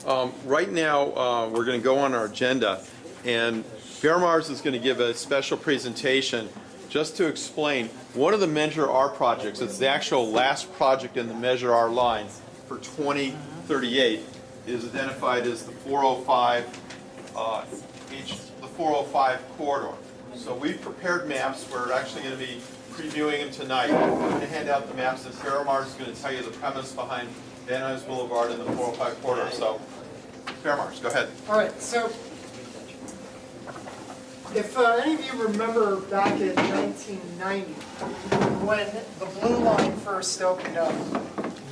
Right now, we're going to go on our agenda, and Faramarz is going to give a special presentation just to explain one of the Measure R projects. It's the actual last project in the Measure R line for 2038. Is identified as the 405 corridor. So we've prepared maps. We're actually going to be previewing them tonight. I'm going to hand out the maps, and Faramarz is going to tell you the premise behind Nuys Boulevard and the 405 corridor. So, Faramarz, go ahead. All right. So, if any of you remember back in 1990, when the blue line first opened up,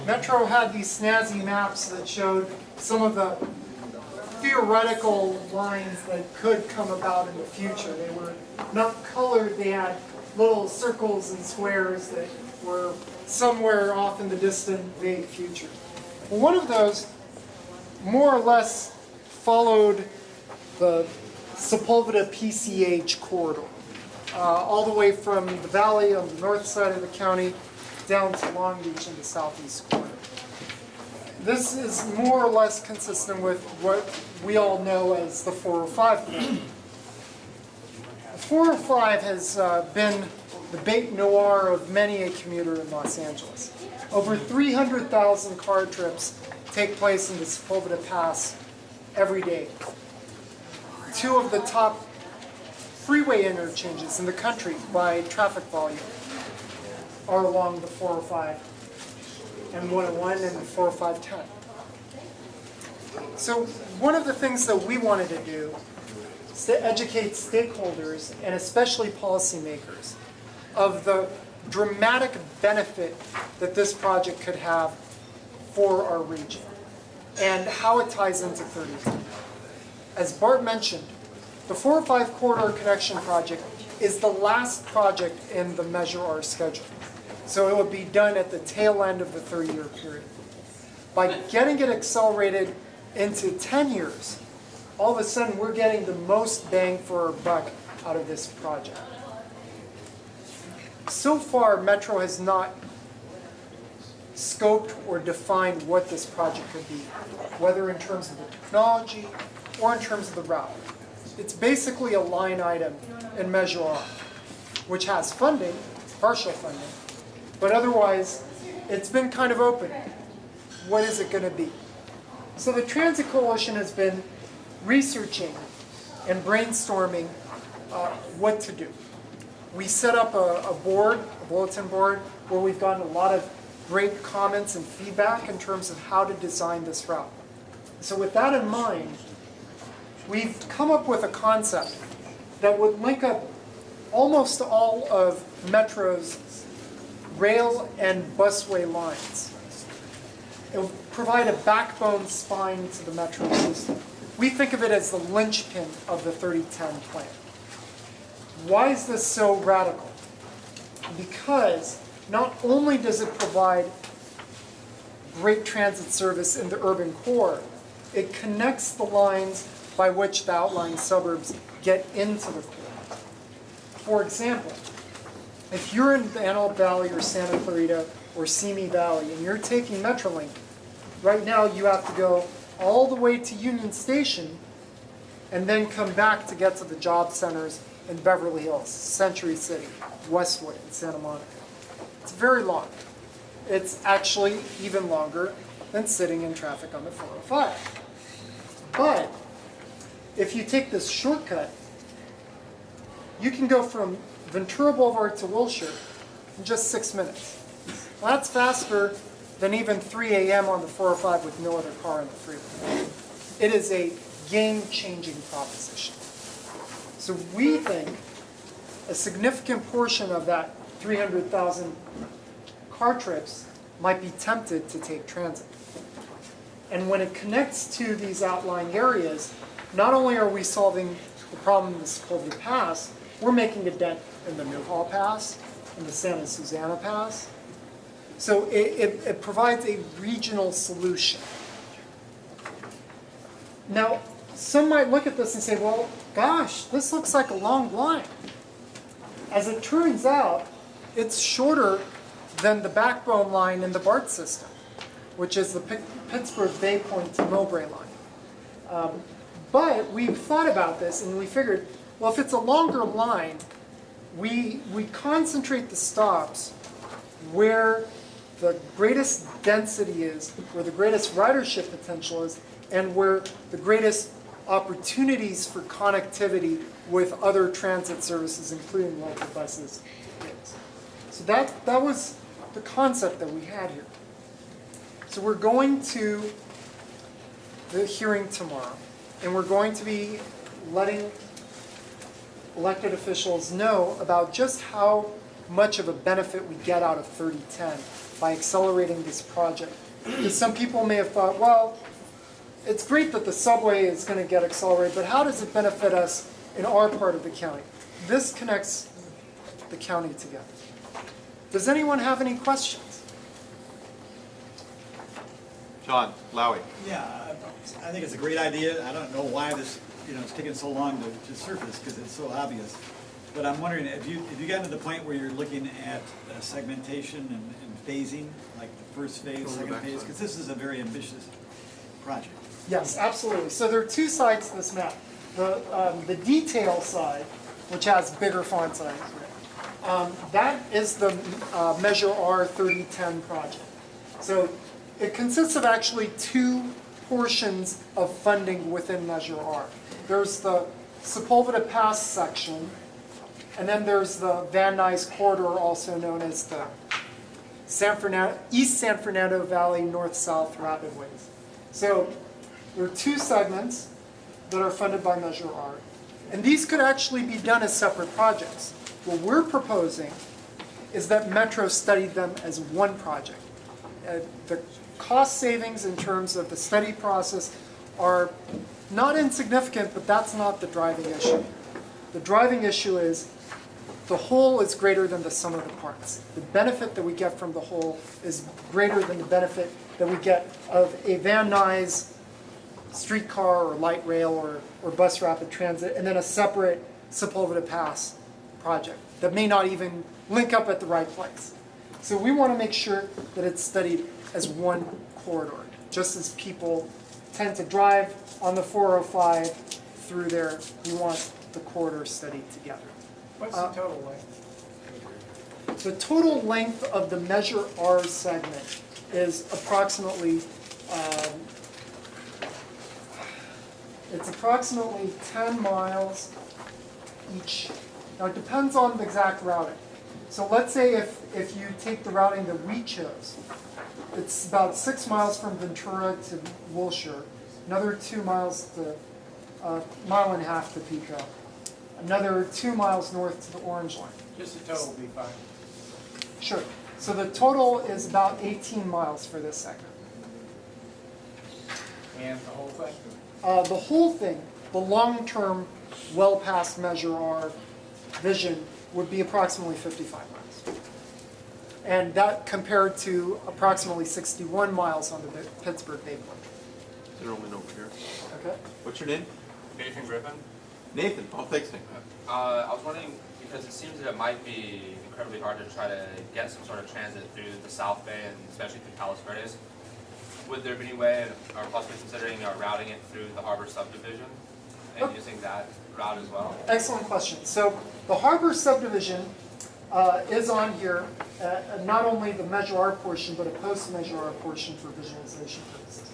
Metro had these snazzy maps that showed some of the theoretical lines that could come about in the future. They were not colored, they had little circles and squares that were somewhere off in the distant, vague future. Well, one of those more or less followed the Sepulveda PCH corridor, all the way from the valley on the north side of the county down to Long Beach in the southeast corner. This is more or less consistent with what we all know as the 405 corridor. The 405 has been the bête noire of many a commuter in Los Angeles. Over 300,000 car trips take place in the Sepulveda Pass every day. Two of the top freeway interchanges in the country by traffic volume are along the 405 and 101 and 40510. So one of the things that we wanted to do is to educate stakeholders and especially policymakers of the dramatic benefit that this project could have for our region and how it ties into 32. As Bart mentioned, the 405 Corridor Connection Project is the last project in the Measure R schedule. So it would be done at the tail end of the 30-year period. By getting it accelerated into 10 years, all of a sudden we're getting the most bang for our buck out of this project. So far, Metro has not scoped or defined what this project could be, whether in terms of the technology or in terms of the route. It's basically a line item in Measure R, which has funding, partial funding, but otherwise it's been kind of open. What is it going to be? So the Transit Coalition has been researching and brainstorming what to do. We set up a board, a bulletin board, where we've gotten a lot of great comments and feedback in terms of how to design this route. So with that in mind, we've come up with a concept that would link up almost all of Metro's rail and busway lines. It will provide a backbone spine to the Metro system. We think of it as the linchpin of the 3010 plan. Why is this so radical? Because not only does it provide great transit service in the urban core, it connects the lines by which the outlying suburbs get into the core. For example, if you're in the Antelope Valley or Santa Clarita or Simi Valley and you're taking Metrolink, right now you have to go all the way to Union Station and then come back to get to the job centers in Beverly Hills, Century City, Westwood, and Santa Monica. It's very long. It's actually even longer than sitting in traffic on the 405. But if you take this shortcut, you can go from Ventura Boulevard to Wilshire in just 6 minutes. Well, that's faster than even 3 a.m. on the 405 with no other car on the freeway. It is a game-changing proposition. So we think a significant portion of that 300,000 car trips might be tempted to take transit. And when it connects to these outlying areas, not only are we solving the problem in the Sepulveda Pass, we're making a dent in the Newhall Pass, in the Santa Susana Pass. So it provides a regional solution. Now, some might look at this and say, well, gosh, this looks like a long line. As it turns out, it's shorter than the backbone line in the BART system, which is the Pittsburgh Bay Point to Mowbray line. But we thought about this and we figured, well, if it's a longer line, we concentrate the stops where the greatest density is, where the greatest ridership potential is, and where the greatest opportunities for connectivity with other transit services, including local buses. So that was the concept that we had here. So we're going to the hearing tomorrow, and we're going to be letting elected officials know about just how much of a benefit we get out of 3010 by accelerating this project. Because some people may have thought, well, it's great that the subway is going to get accelerated, but how does it benefit us in our part of the county? This connects the county together. Does anyone have any questions? John, Lowy. Yeah, I think it's a great idea. I don't know why this, it's taken so long to surface because it's so obvious. But I'm wondering, have you gotten to the point where you're looking at segmentation and phasing, like the first phase, second phase? Because this is a very ambitious project. Yes, absolutely. So there are two sides to this map. The detail side, which has bigger font size, that is the Measure R 3010 project. So it consists of actually two portions of funding within Measure R. There's the Sepulveda Pass section, and then there's the Van Nuys Corridor, also known as the East San Fernando Valley North-South Rapidways. So there are two segments that are funded by Measure R, and these could actually be done as separate projects. What we're proposing is that Metro study them as one project. The cost savings in terms of the study process are not insignificant, but that's not the driving issue. The driving issue is the whole is greater than the sum of the parts. The benefit that we get from the whole is greater than the benefit that we get of a Van Nuys streetcar or light rail or bus rapid transit, and then a separate Sepulveda Pass project that may not even link up at the right place. So we want to make sure that it's studied as one corridor, just as people tend to drive on the 405 through there. We want the corridor studied together. What's the total length? The total length of the Measure R segment is approximately, it's approximately 10 miles each. Now it depends on the exact routing. So let's say if you take the routing that we chose, it's about 6 miles from Ventura to Wilshire, another 2 miles to, mile and a half to Pico, another 2 miles north to the Orange Line. Just the total will be fine. Sure. So the total is about 18 miles for this segment. And the whole thing? The whole thing, the long-term, well past Measure R vision would be approximately 55 miles. And that compared to approximately 61 miles on the Pittsburgh Bay Bridge. Gentleman over here. Okay. What's your name? Nathan Griffin. Nathan. Oh, thanks, Nathan. I was wondering, because it seems that it might be incredibly hard to try to get some sort of transit through the South Bay and especially through Palos Verdes. Would there be any way, or possibly considering routing it through the harbor subdivision and using that route as well? Excellent question. So the harbor subdivision is on here, not only the Measure R portion, but a post-Measure R portion for visualization purposes.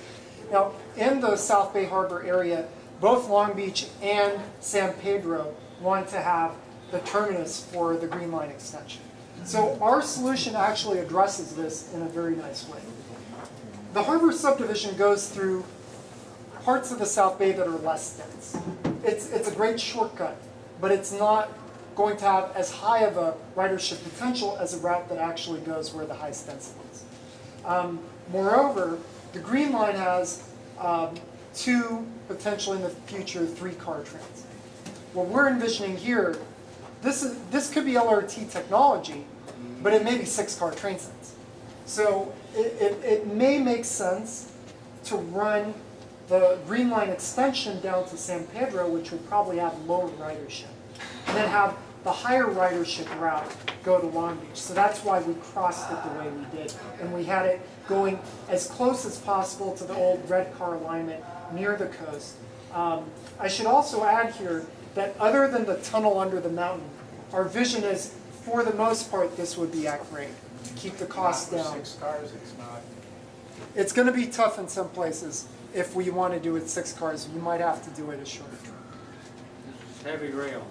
Now, in the South Bay Harbor area, both Long Beach and San Pedro want to have the terminus for the Green Line extension. So our solution actually addresses this in a very nice way. The harbor subdivision goes through parts of the South Bay that are less dense. It's a great shortcut, but it's not going to have as high of a ridership potential as a route that actually goes where the highest density is. Moreover, the Green Line has 2, potentially in the future, 3-car trains. What we're envisioning here, this could be LRT technology, but it may be 6-car train sets. So it may make sense to run the Green Line extension down to San Pedro, which would probably have lower ridership, and then have the higher ridership route go to Long Beach. So that's why we crossed it the way we did, and we had it going as close as possible to the old red car alignment near the coast. I should also add here that other than the tunnel under the mountain, our vision is, for the most part, this would be at grade to keep the costs Not down. with 6 cars, it's not. It's going to be tough in some places. If we want to do it 6 cars, you might have to do it a shorter trip. Heavy rail.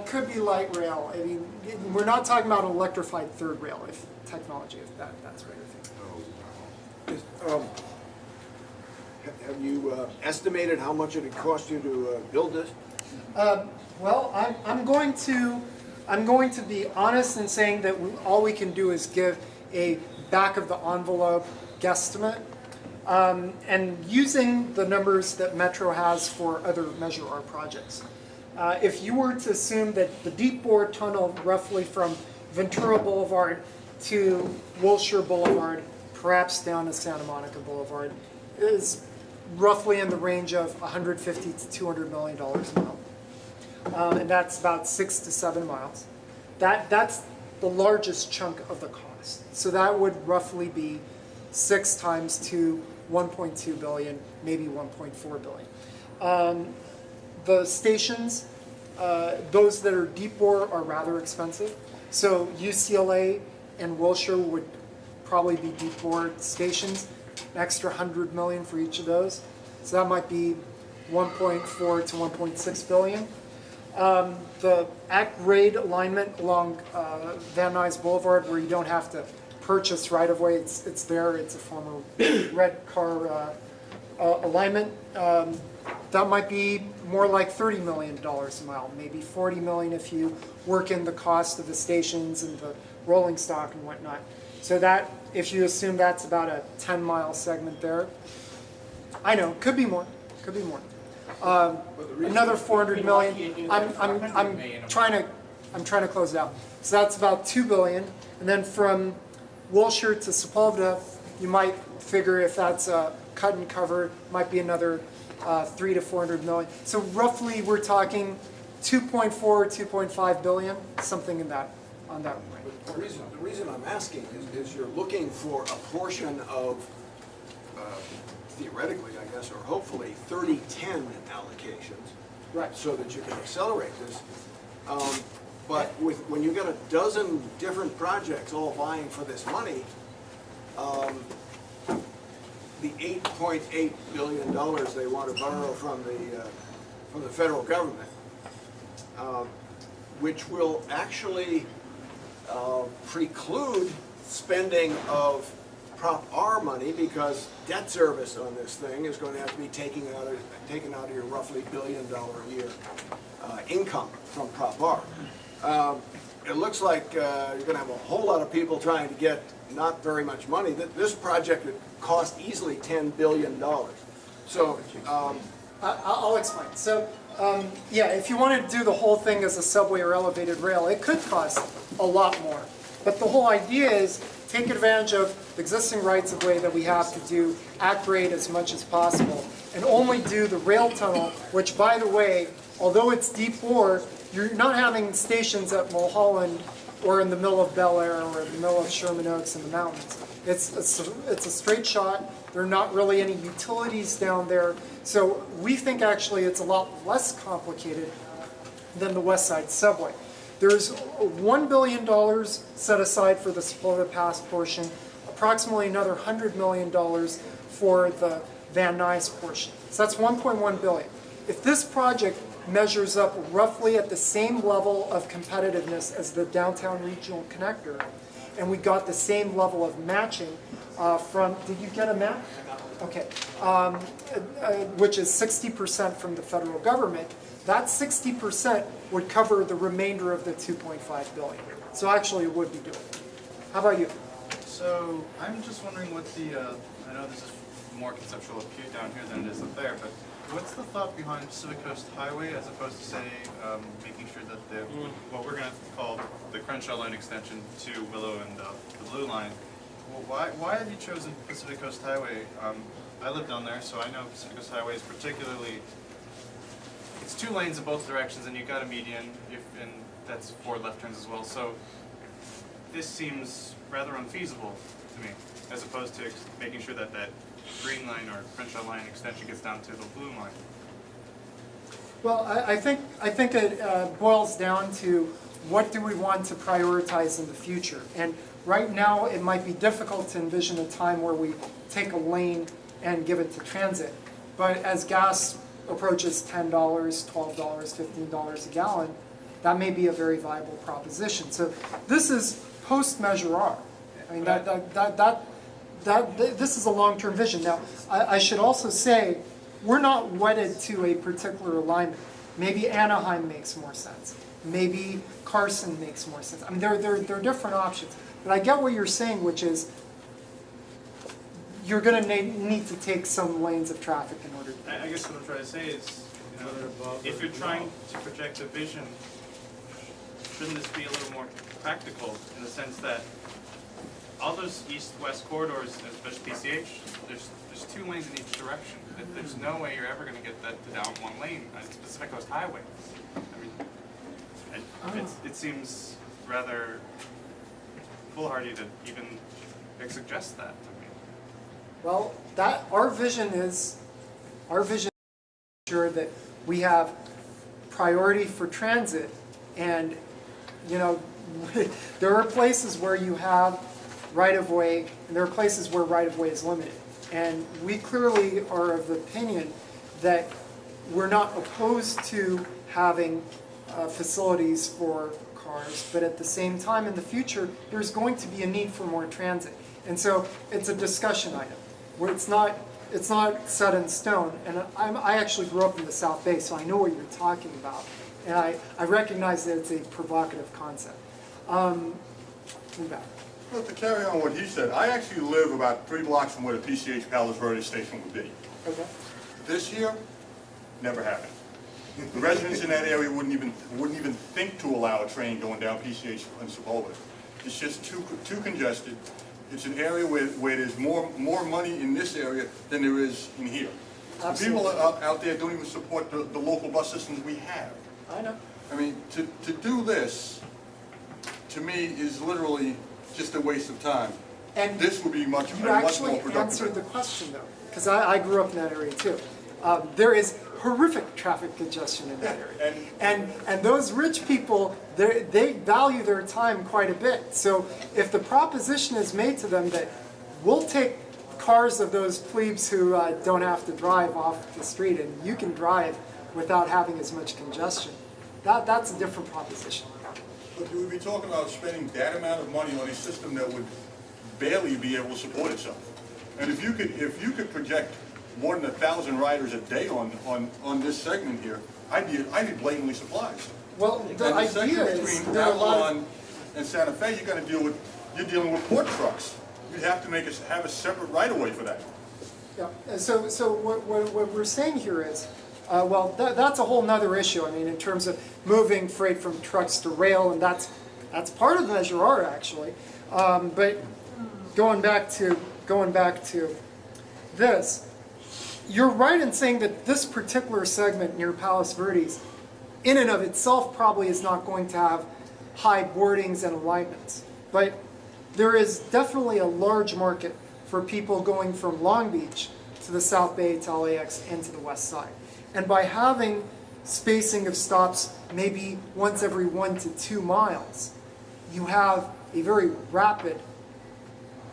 Could be light rail. I mean, we're not talking about electrified third rail if technology, if that's what you're thinking. Have you estimated how much it would cost you to build this? Well, I'm going to be honest in saying that all we can do is give a back of the envelope guesstimate, and using the numbers that Metro has for other Measure R projects. If you were to assume that the deep bore tunnel roughly from Ventura Boulevard to Wilshire Boulevard, perhaps down to Santa Monica Boulevard, is roughly in the range of $150 to $200 million a mile. And that's about 6 to 7 miles. That's the largest chunk of the cost. So that would roughly be 6 times 2, 1.2 billion, maybe 1.4 billion. The stations, those that are deep bore are rather expensive. So UCLA and Wilshire would probably be deep bore stations, an extra 100 million for each of those. So that might be 1.4 to 1.6 billion. The at-grade alignment along Van Nuys Boulevard, where you don't have to purchase right-of-way, it's there, it's a former red car alignment. That might be more like $30 million a mile, maybe 40 million if you work in the cost of the stations and the rolling stock and whatnot. So that, if you assume that's about a 10-mile segment there, I know, could be more, could be more. Another 400 million. I'm trying to close it out. So that's about 2 billion, and then from Wilshire to Sepulveda, you might figure if that's a cut and cover, might be another 3 to 400 million. So roughly, we're talking 2.4, 2.5 billion, something in that on that range. The reason I'm asking is you're looking for a portion of, theoretically, I guess, or hopefully, 30-10 allocations. Right. So that you can accelerate this. But when you've got a dozen different projects all vying for this money, the $8.8 billion they want to borrow from the federal government, which will actually preclude spending of Prop R money, because debt service on this thing is going to have to be taken out of your roughly $1 billion a year income from Prop R. It looks like you're going to have a whole lot of people trying to get not very much money. This project would cost easily $10 billion. So I'll explain. So yeah, if you want to do the whole thing as a subway or elevated rail, it could cost a lot more. But the whole idea is take advantage of the existing rights of way that we have to do at grade as much as possible, and only do the rail tunnel, which, by the way, although it's deep bore, you're not having stations at Mulholland or in the middle of Bel Air or in the middle of Sherman Oaks in the mountains. It's a straight shot. There are not really any utilities down there. So we think actually it's a lot less complicated than the West Side subway. There's $1 billion set aside for the Sepulveda Pass portion, approximately another $100 million for the Van Nuys portion. So that's $1.1 billion. If this project measures up roughly at the same level of competitiveness as the downtown regional connector, and we got the same level of matching from, did you get a map? Okay, which is 60% from the federal government. That 60% would cover the remainder of the 2.5 billion. So actually it would be doable. How about you? So I'm just wondering what I know this is more conceptual up here down here than it is up there, but what's the thought behind Pacific Coast Highway as opposed to, say, making sure that what we're going to call the Crenshaw Line extension to Willow and the Blue Line? Well, why have you chosen Pacific Coast Highway? I live down there, so I know Pacific Coast Highway is particularly, it's 2 lanes in both directions, and you've got a median, and that's 4 left turns as well. So this seems rather unfeasible to me, as opposed to making sure that that Green Line or Crenshaw Line extension gets down to the blue line? Well, I think it boils down to what do we want to prioritize in the future. And right now, it might be difficult to envision a time where we take a lane and give it to transit. But as gas approaches $10, $12, $15 a gallon, that may be a very viable proposition. So this is post-Measure R. I mean, this is a long-term vision. Now, I should also say, we're not wedded to a particular alignment. Maybe Anaheim makes more sense. Maybe Carson makes more sense. I mean, there are different options. But I get what you're saying, which is you're going to need to take some lanes of traffic in order to. I guess what I'm trying to say is, if you're trying to project a vision, shouldn't this be a little more practical in the sense that all those east-west corridors, especially PCH, there's 2 lanes in each direction. There's no way you're ever going to get that to down 1 lane on Pacific Coast Highway. I mean, it seems rather foolhardy to even suggest that to me. Well, our vision is sure that we have priority for transit, and there are places where you have right-of-way, and there are places where right-of-way is limited. And we clearly are of the opinion that we're not opposed to having facilities for cars, but at the same time in the future, there's going to be a need for more transit. And so it's a discussion item, where it's not set in stone. And I actually grew up in the South Bay, so I know what you're talking about. And I recognize that it's a provocative concept. Well, to carry on what he said, I actually live about 3 blocks from where the PCH Palos Verdes station would be. Okay. This here, never happened. The residents in that area wouldn't even think to allow a train going down PCH and Sepulveda. It's just too congested. It's an area where there's more money in this area than there is in here. The people out there don't even support the local bus systems we have. I know. I mean, to do this, to me, is literally just a waste of time. And this would be much you more actually productive. answered the question, though, because I grew up in that area too. There is horrific traffic congestion in that area, and those rich people, they value their time quite a bit. So if the proposition is made to them that we'll take cars of those plebes who don't have to drive off the street, and you can drive without having as much congestion, that's a different proposition. But you would be talking about spending that amount of money on a system that would barely be able to support itself. And if you could project more than 1,000 riders a day on this segment here, I'd be blatantly surprised. Well, the idea is between there are a lot of Avalon and Santa Fe, you're dealing with port trucks. You'd have to have a separate right-of-way for that. Yeah. So what we're saying here is, well, that's a whole nother issue. I mean, in terms of moving freight from trucks to rail, and that's part of Measure R actually. But going back to this, you're right in saying that this particular segment near Palos Verdes, in and of itself, probably is not going to have high boardings and alignments. But there is definitely a large market for people going from Long Beach to the South Bay, to LAX, and to the West Side. And by having spacing of stops maybe once every 1 to 2 miles, you have a very rapid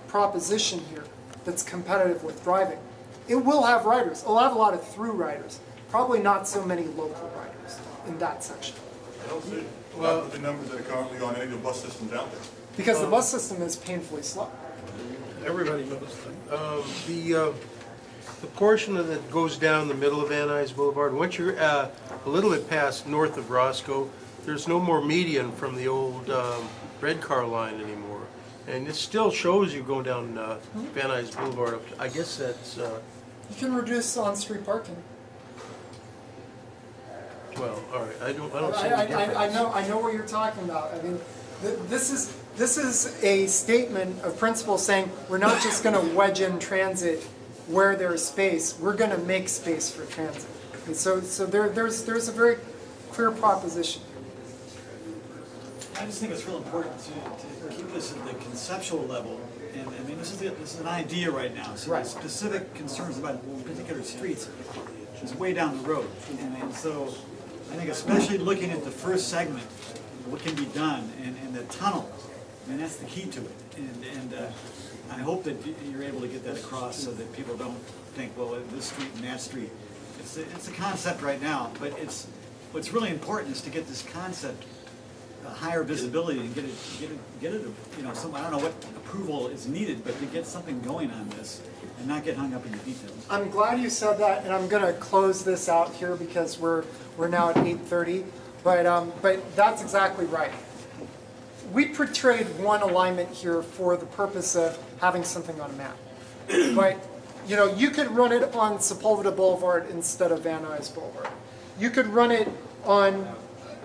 proposition here that's competitive with driving. It will have riders. It'll have a lot of through riders. Probably not so many local riders in that section. I don't see the numbers that are currently on any of the bus systems out there. Because the bus system is painfully slow. Everybody knows that. The portion that goes down the middle of Van Nuys Boulevard, once you're a little bit past north of Roscoe, there's no more median from the old red car line anymore. And it still shows you going down Van Nuys Boulevard. I guess that's... You can reduce on-street parking. Well, all right. I don't see any difference. I know what you're talking about. I mean, this is a statement of principle saying we're not just going to wedge in transit where there's space. We're going to make space for transit. And so there's a very clear proposition. I just think it's real important to keep this at the conceptual level And I mean, this is an idea right now, so Right. the specific concerns about particular streets is way down the road. And so I think especially looking at the first segment, what can be done, and the tunnel, I mean, that's the key to it. And I hope that you're able to get that across so that people don't think, well, this street and that street. It's a concept right now, but what's really important is to get this concept higher visibility and get it, you know, I don't know what approval is needed, but to get something going on this and not get hung up in the details. I'm glad you said that, and I'm going to close this out here because we're now at 8:30. But that's exactly right. We portrayed one alignment here for the purpose of having something on a map. But you know, you could run it on Sepulveda Boulevard instead of Van Nuys Boulevard. You could run it on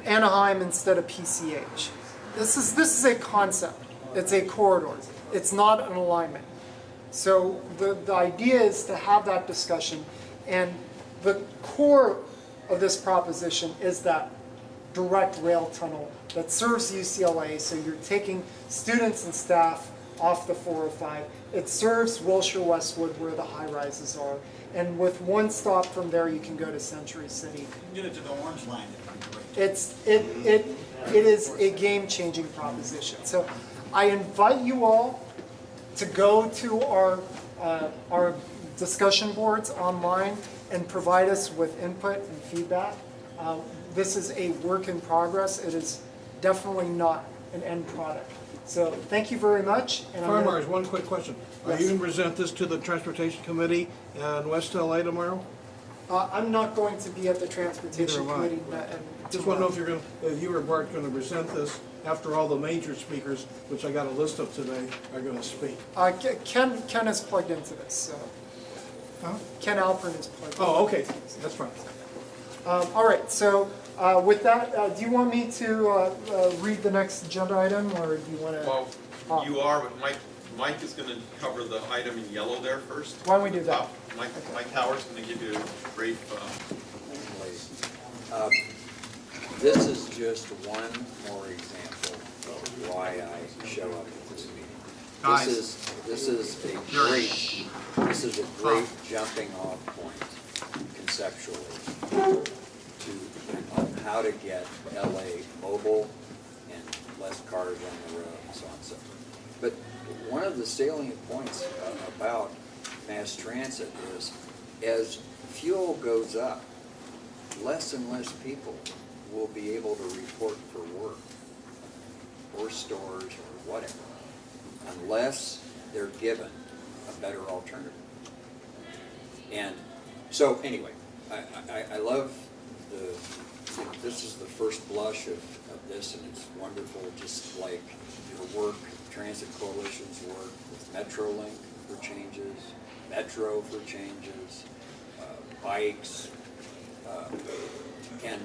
Anaheim instead of PCH. This is a concept. It's a corridor. It's not an alignment. So the idea is to have that discussion, and the core of this proposition is that direct rail tunnel that serves UCLA, so you're taking students and staff off the 405. It serves Wilshire Westwood where the high rises are, and with one stop from there you can go to Century City. Get it to the orange line. It is a game-changing proposition. So I invite you all to go to our discussion boards online and provide us with input and feedback. This is a work in progress. It is definitely not an end product. So thank you very much. And Faramarz, one quick question. Are Yes. you going to present this to the Transportation Committee in West LA tomorrow? I'm not going to be at the Transportation Neither am I. Committee. Just want to know if you or Bart going to present this after all the major speakers, which I got a list of today, are going to speak. Ken is plugged into this. So. Huh? Ken Alpern is plugged in. Oh, okay, that's fine. All right, so with that, do you want me to read the next agenda item, or do you want to? Well, you are, but Mike is going to cover the item in yellow there first. Why don't we do that? Mike Howard's going to give you a brief. This is just one more example of why I show up at this meeting. This is a great jumping off point conceptually to how to get LA mobile and less cars on the road and so on and so forth. But one of the salient points about mass transit is as fuel goes up, less and less people will be able to report for work or stores or whatever unless they're given a better alternative. And so anyway, I love this is the first blush of this, and it's wonderful, just like your work, Transit Coalition's work with MetroLink for changes, Metro for changes, bikes, and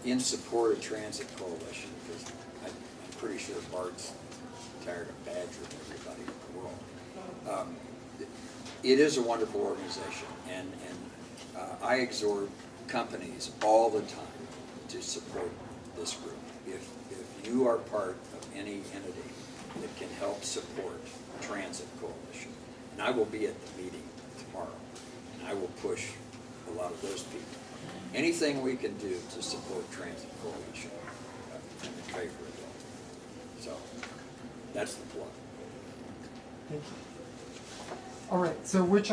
in support of Transit Coalition, because I'm pretty sure Bart's tired of badgering everybody in the world. It is a wonderful organization, and I exhort companies all the time to support this group. If you are part of any entity that can help support Transit Coalition, and I will be at the meeting tomorrow, and I will push a lot of those people. Anything we can do to support Transit Coalition, I'm in favor of that. So that's the plug. Thank you. All right, so which